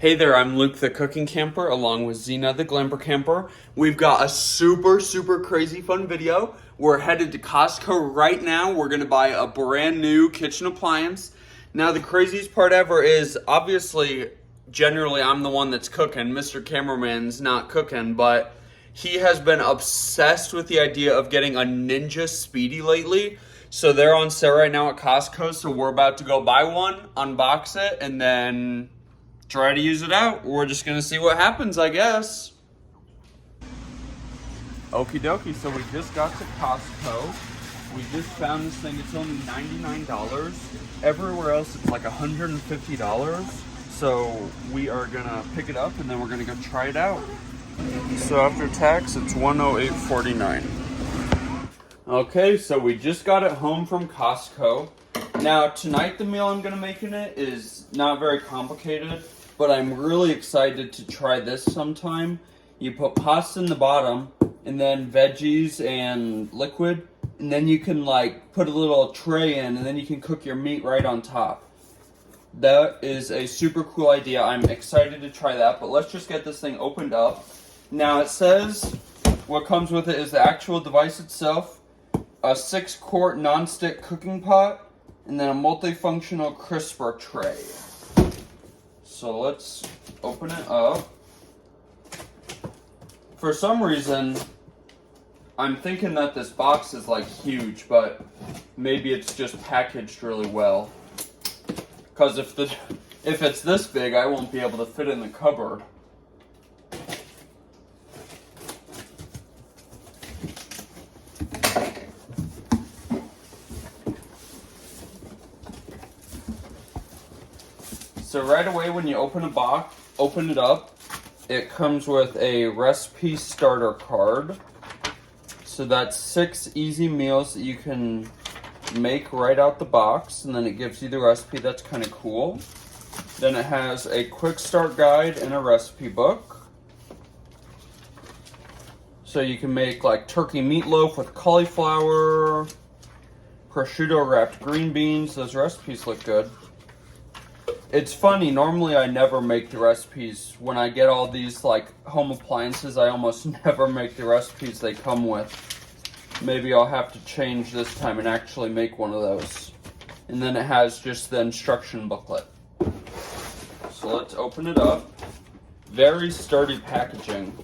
Hey there, I'm Luke the Cooking Camper along with Zena the Glamper Camper. We've got a super crazy fun video. We're headed to Costco right now. We're gonna buy a brand new kitchen appliance. Now the craziest part ever is obviously, generally I'm the one that's cooking. Mr. Cameraman's not cooking, but he has been obsessed with the idea of getting a Ninja Speedi lately. So they're on sale right now at Costco, so we're about to go buy one, unbox it, and then try to use it out. We're just gonna see what happens, I guess. Okie dokie, so we just got to Costco. We just found this thing, it's only $99. Everywhere else it's like $150. So we are gonna pick it up and then we're gonna go try it out. So after tax, it's $108.49. Okay, so we just got it home from Costco. Now tonight the meal I'm gonna make in it is not very complicated, but I'm really excited to try this sometime. You put pasta in the bottom, and then veggies and liquid, and then you can like put a little tray in, and then you can cook your meat right on top. That is a super cool idea. I'm excited to try that, but let's just get this thing opened up. Now it says what comes with it is the actual device itself, a 6-quart non-stick cooking pot, and then a multifunctional crisper tray. So let's open it up. For some reason, I'm thinking that this box is like huge, but maybe it's just packaged really well. Because if it's this big, I won't be able to fit in the cupboard. So right away when you open it up, it comes with a recipe starter card. So that's 6 easy meals that you can make right out the box, and then it gives you the recipe. That's kind of cool. Then it has a quick start guide and a recipe book. So you can make like turkey meatloaf with cauliflower, prosciutto wrapped green beans. Those recipes look good. It's funny, normally I never make the recipes. When I get all these like home appliances, I almost never make the recipes they come with. Maybe I'll have to change this time and actually make one of those. And then it has just the instruction booklet. So let's open it up. Very sturdy packaging.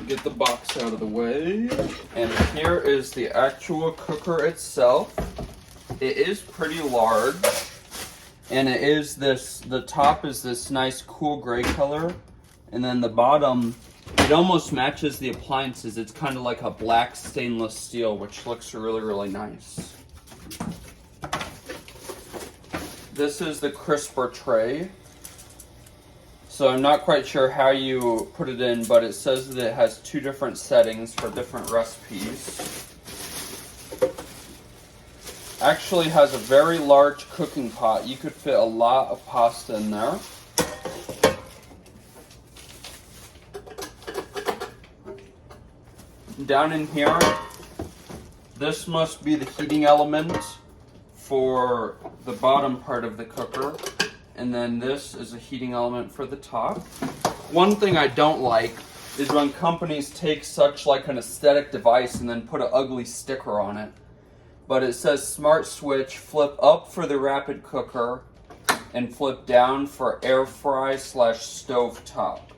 Get the box out of the way. And here is the actual cooker itself. It is pretty large. And it is the top is this nice cool gray color, and then the bottom, it almost matches the appliances. It's kind of like a black stainless steel, which looks really nice. This is the crisper tray. So I'm not quite sure how you put it in, but it says that it has 2 different settings for different recipes. Actually has a very large cooking pot. You could fit a lot of pasta in there. Down in here, this must be the heating element for the bottom part of the cooker. And then this is a heating element for the top. One thing I don't like is when companies take such like an aesthetic device and then put an ugly sticker on it. But it says smart switch, flip up for the rapid cooker, and flip down for air fry / stove top.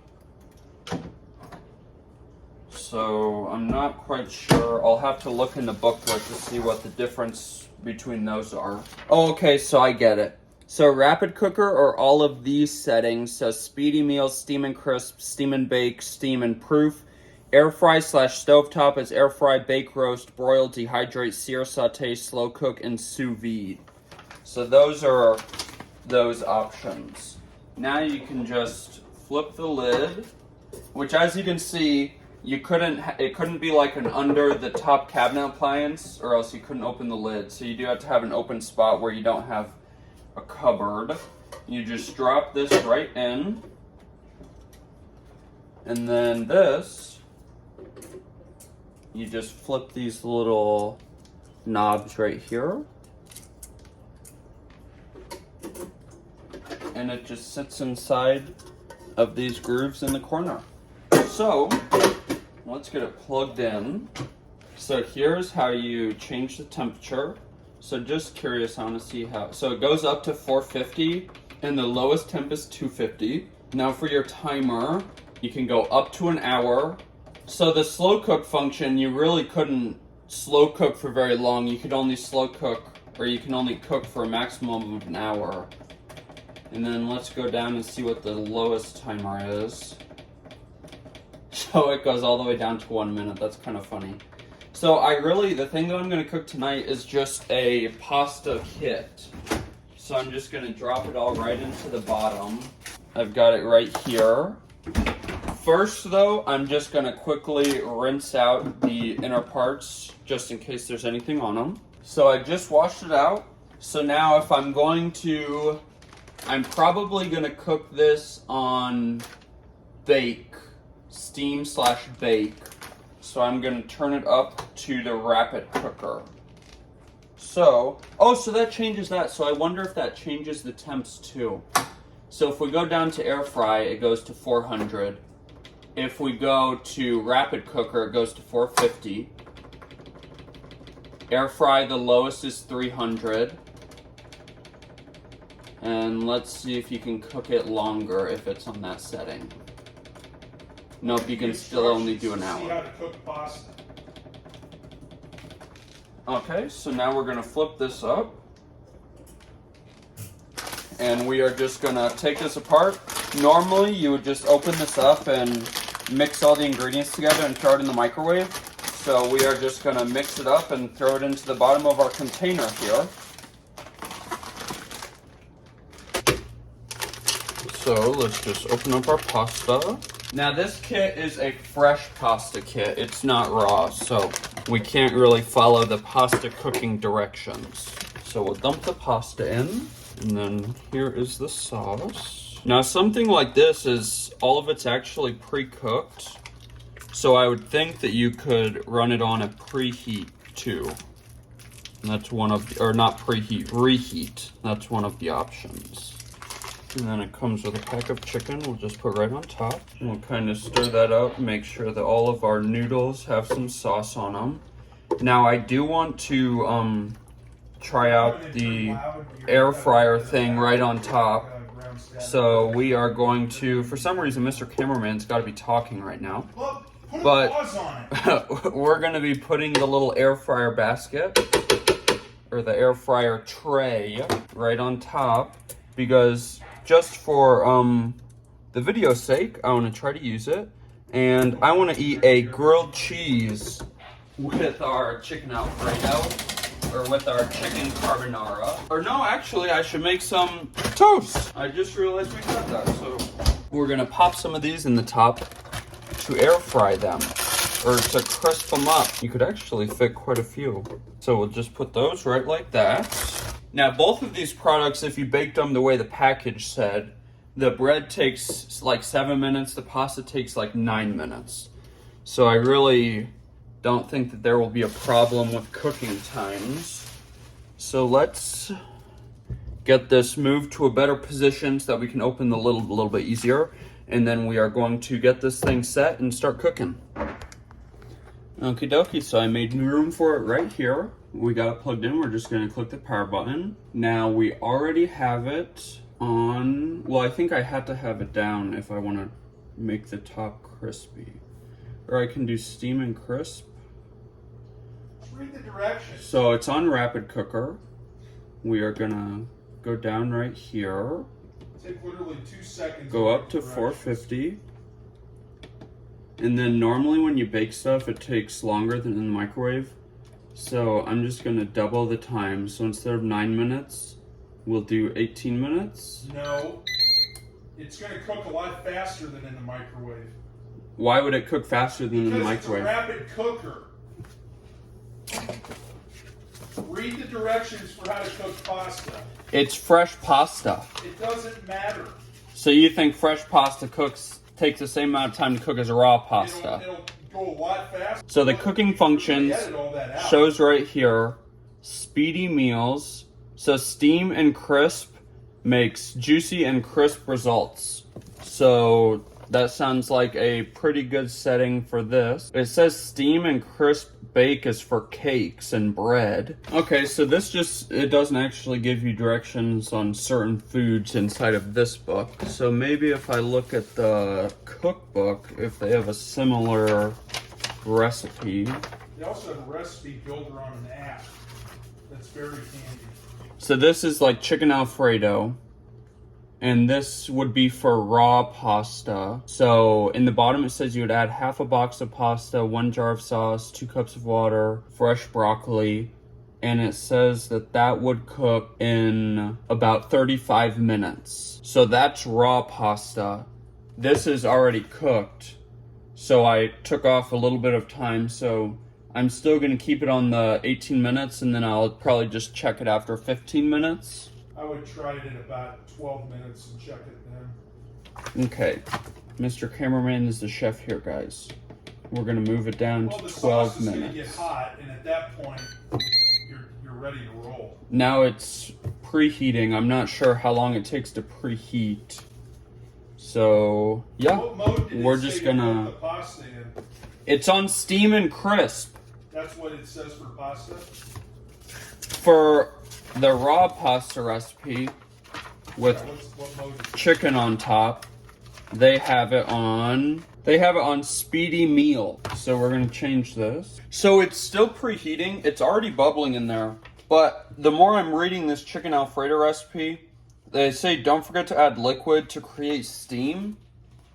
So I'm not quite sure. I'll have to look in the booklet to see what the difference between those are. Oh, okay, so I get it. So rapid cooker are all of these settings. So Speedi meals, steam and crisp, steam and bake, steam and proof. Air fry / stovetop is air fry, bake, roast, broil, dehydrate, sear, saute, slow cook, and sous vide. So those are those options. Now you can just flip the lid, which as you can see, it couldn't be like an under the top cabinet appliance, or else you couldn't open the lid. So you do have to have an open spot where you don't have a cupboard. You just drop this right in, and then this, you just flip these little knobs right here. and it just sits inside of these grooves in the corner. So let's get it plugged in. So here's how you change the temperature. So just curious, I want to see how. So it goes up to 450 and the lowest temp is 250. Now for your timer, you can go up to an hour. So the slow cook function, you really couldn't slow cook for very long. You could only slow cook, or you can only cook for a maximum of an hour. And then let's go down and see what the lowest timer is. So it goes all the way down to 1 minute. That's kind of funny. So the thing that I'm going to cook tonight is just a pasta kit. So I'm just going to drop it all right into the bottom. I've got it right here. First though, I'm just going to quickly rinse out the inner parts just in case there's anything on them. So I just washed it out. So now if I'm probably going to cook this on bake, steam/bake. So I'm going to turn it up to the rapid cooker. So that changes that. So I wonder if that changes the temps too. So if we go down to air fry, it goes to 400. If we go to rapid cooker, it goes to 450. Air fry, the lowest is 300. And let's see if you can cook it longer if it's on that setting. Nope, you can still only do an hour. See how to cook pasta. Okay, so now we're gonna flip this up. And we are just gonna take this apart. Normally, you would just open this up and mix all the ingredients together and throw it in the microwave. So we are just gonna mix it up and throw it into the bottom of our container here. So let's just open up our pasta. Now this kit is a fresh pasta kit. It's not raw, so we can't really follow the pasta cooking directions. So we'll dump the pasta in, and then here is the sauce. Now something like this is, all of it's actually pre-cooked. So I would think that you could run it on a preheat too. And that's one of, or not preheat, reheat. That's one of the options. And then it comes with a pack of chicken we'll just put right on top. And we'll kind of stir that up, make sure that all of our noodles have some sauce on them. Now I do want to try out the air fryer thing right on top. So we are going to, for some reason Mr. Cameraman's got to be talking right now. But we're going to be putting the little air fryer basket, or the air fryer tray, right on top, because just for the video's sake, I want to try to use it. And I want to eat a grilled cheese with our chicken Alfredo, or with our chicken carbonara. Or no, actually, I should make some toast. I just realized we got that. So we're going to pop some of these in the top to air fry them, or to crisp them up. You could actually fit quite a few. So we'll just put those right like that. Now, both of these products, if you baked them the way the package said, the bread takes like 7 minutes, the pasta takes like 9 minutes. So I really don't think that there will be a problem with cooking times. So let's get this moved to a better position so that we can open the lid a little bit easier. And then we are going to get this thing set and start cooking. Okie dokie, so I made room for it right here. We got it plugged in. We're just going to click the power button. Now we already have it on, well, I think I had to have it down if I want to make the top crispy. Or I can do steam and crisp. Read the directions. So it's on rapid cooker. We are going to go down right here. Take literally 2 seconds. Go up to 450. And then normally when you bake stuff, it takes longer than in the microwave. So I'm just gonna double the time. So instead of 9 minutes, we'll do 18 minutes. No, it's gonna cook a lot faster than in the microwave. Why would it cook faster than in the microwave? Because it's a rapid cooker. Read the directions for how to cook pasta. It's fresh pasta. It doesn't matter. So you think fresh pasta takes the same amount of time to cook as raw pasta? It'll go a lot faster. So the cooking functions shows right here, Speedi meals. So steam and crisp makes juicy and crisp results. So that sounds like a pretty good setting for this. It says steam and crisp bake is for cakes and bread. Okay, so this it doesn't actually give you directions on certain foods inside of this book. So maybe if I look at the cookbook, if they have a similar recipe. They also have a recipe builder on an app that's very handy. So this is like chicken Alfredo. And this would be for raw pasta. So in the bottom it says you would add half a box of pasta, 1 jar of sauce, 2 cups of water, fresh broccoli. And it says that would cook in about 35 minutes. So that's raw pasta. This is already cooked. So I took off a little bit of time. So I'm still gonna keep it on the 18 minutes and then I'll probably just check it after 15 minutes. I would try it in about 12 minutes and check it then. Okay, Mr. Cameraman is the chef here, guys. We're gonna move it down to 12 minutes. Well, the sauce is minutes. gonna get hot, and at that point, you're ready to roll. Now it's preheating. I'm not sure how long it takes to preheat. So yeah, What mode did we're it just say gonna. to put the pasta in? It's on steam and crisp. That's what it says for pasta. For the raw pasta recipe with What mode is it? chicken on top, they have it on Speedi meal. So we're gonna change this. So it's still preheating. It's already bubbling in there. But the more I'm reading this chicken Alfredo recipe, they say don't forget to add liquid to create steam.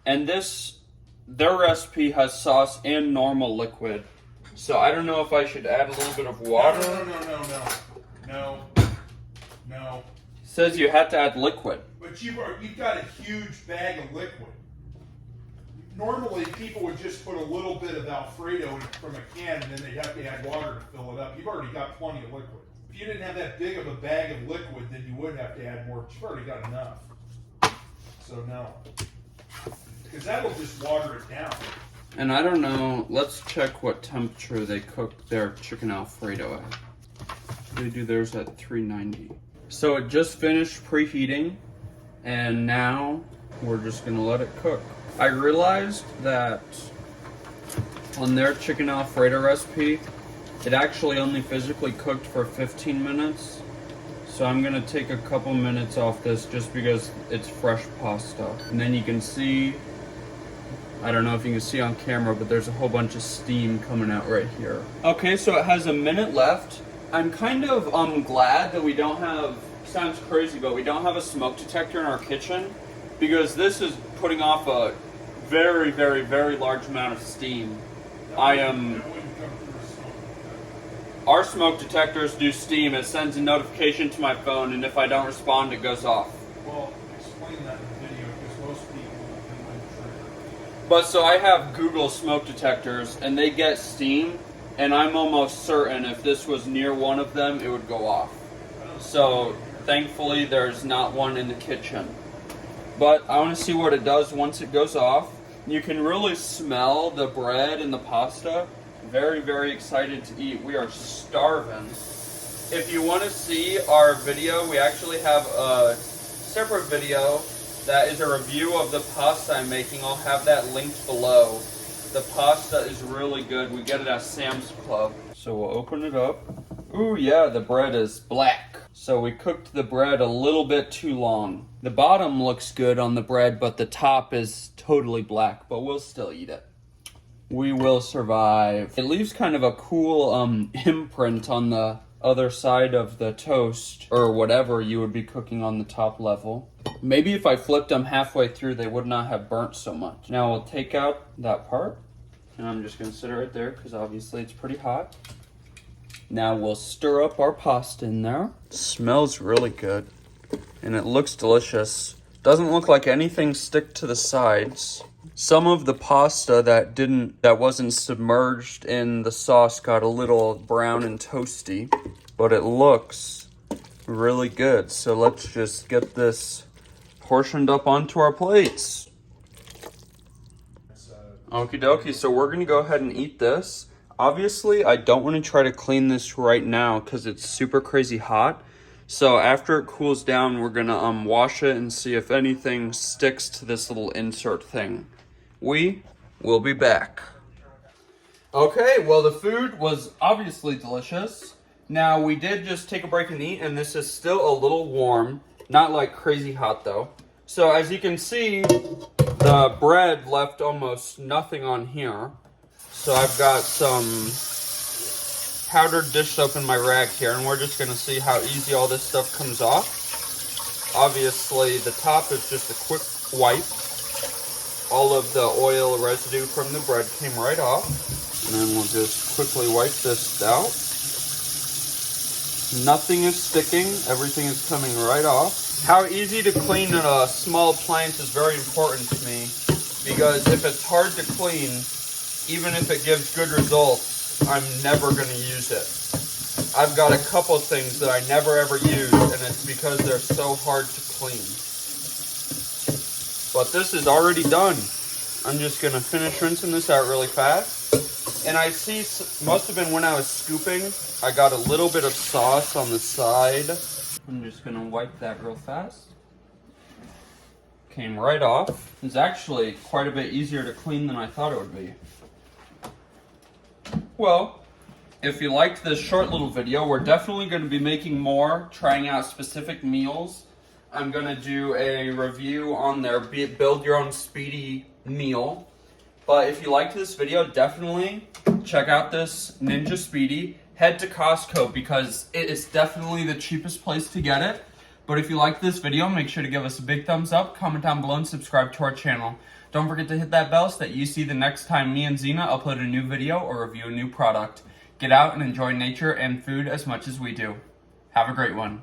And their recipe has sauce and normal liquid. So I don't know if I should add a little bit of water. No. It says you had to add liquid. But you've got a huge bag of liquid. Normally, people would just put a little bit of Alfredo in from a can, and then they'd have to add water to fill it up. You've already got plenty of liquid. If you didn't have that big of a bag of liquid, then you would have to add more. But you've already got enough. So no. Because that'll just water it down. And I don't know, let's check what temperature they cook their chicken Alfredo at. They do theirs at 390. So it just finished preheating, and now we're just gonna let it cook. I realized that on their chicken Alfredo recipe, it actually only physically cooked for 15 minutes. So I'm gonna take a couple minutes off this just because it's fresh pasta. And then you can see, I don't know if you can see on camera, but there's a whole bunch of steam coming out right here. Okay, so it has a minute left. I'm kind of glad that we don't have, sounds crazy, but we don't have a smoke detector in our kitchen because this is putting off a very, very, very large amount of steam. Our smoke detectors do steam. It sends a notification to my phone, and if I don't respond, it goes off. Well, explain that in the video because most people wouldn't trigger. But so I have Google smoke detectors, and they get steam, and I'm almost certain if this was near one of them, it would go off. So thankfully, there's not one in the kitchen. But I want to see what it does once it goes off. You can really smell the bread and the pasta. Very, very excited to eat. We are starving. If you want to see our video, we actually have a separate video that is a review of the pasta I'm making. I'll have that linked below. The pasta is really good. We get it at Sam's Club. So we'll open it up. Ooh, yeah, the bread is black. So we cooked the bread a little bit too long. The bottom looks good on the bread, but the top is totally black, but we'll still eat it. We will survive. It leaves kind of a cool imprint on the other side of the toast, or whatever you would be cooking on the top level. Maybe if I flipped them halfway through, they would not have burnt so much. Now we'll take out that part, and I'm just gonna sit it right there, because obviously it's pretty hot. Now we'll stir up our pasta in there. It smells really good, and it looks delicious. Doesn't look like anything stick to the sides. Some of the pasta that wasn't submerged in the sauce got a little brown and toasty, but it looks really good. So let's just get this portioned up onto our plates. Okie dokie, so we're gonna go ahead and eat this. Obviously, I don't want to try to clean this right now because it's super crazy hot. So after it cools down, we're gonna wash it and see if anything sticks to this little insert thing. We will be back. Okay, well the food was obviously delicious. Now we did just take a break and eat, and this is still a little warm. Not like crazy hot though. So as you can see, the bread left almost nothing on here. So I've got some powdered dish soap in my rag here, and we're just gonna see how easy all this stuff comes off. Obviously the top is just a quick wipe. All of the oil residue from the bread came right off. And then we'll just quickly wipe this out. Nothing is sticking, everything is coming right off. How easy to clean a small appliance is very important to me, because if it's hard to clean, even if it gives good results, I'm never going to use it. I've got a couple things that I never ever use, and it's because they're so hard to clean. But this is already done. I'm just going to finish rinsing this out really fast. And I see, must have been when I was scooping, I got a little bit of sauce on the side. I'm just gonna wipe that real fast. Came right off. It's actually quite a bit easier to clean than I thought it would be. Well, if you liked this short little video, we're definitely going to be making more, trying out specific meals. I'm going to do a review on their build your own Speedi meal. But if you liked this video, definitely check out this Ninja Speedi. Head to Costco because it is definitely the cheapest place to get it. But if you liked this video, make sure to give us a big thumbs up, comment down below, and subscribe to our channel. Don't forget to hit that bell so that you see the next time me and Zena upload a new video or review a new product. Get out and enjoy nature and food as much as we do. Have a great one.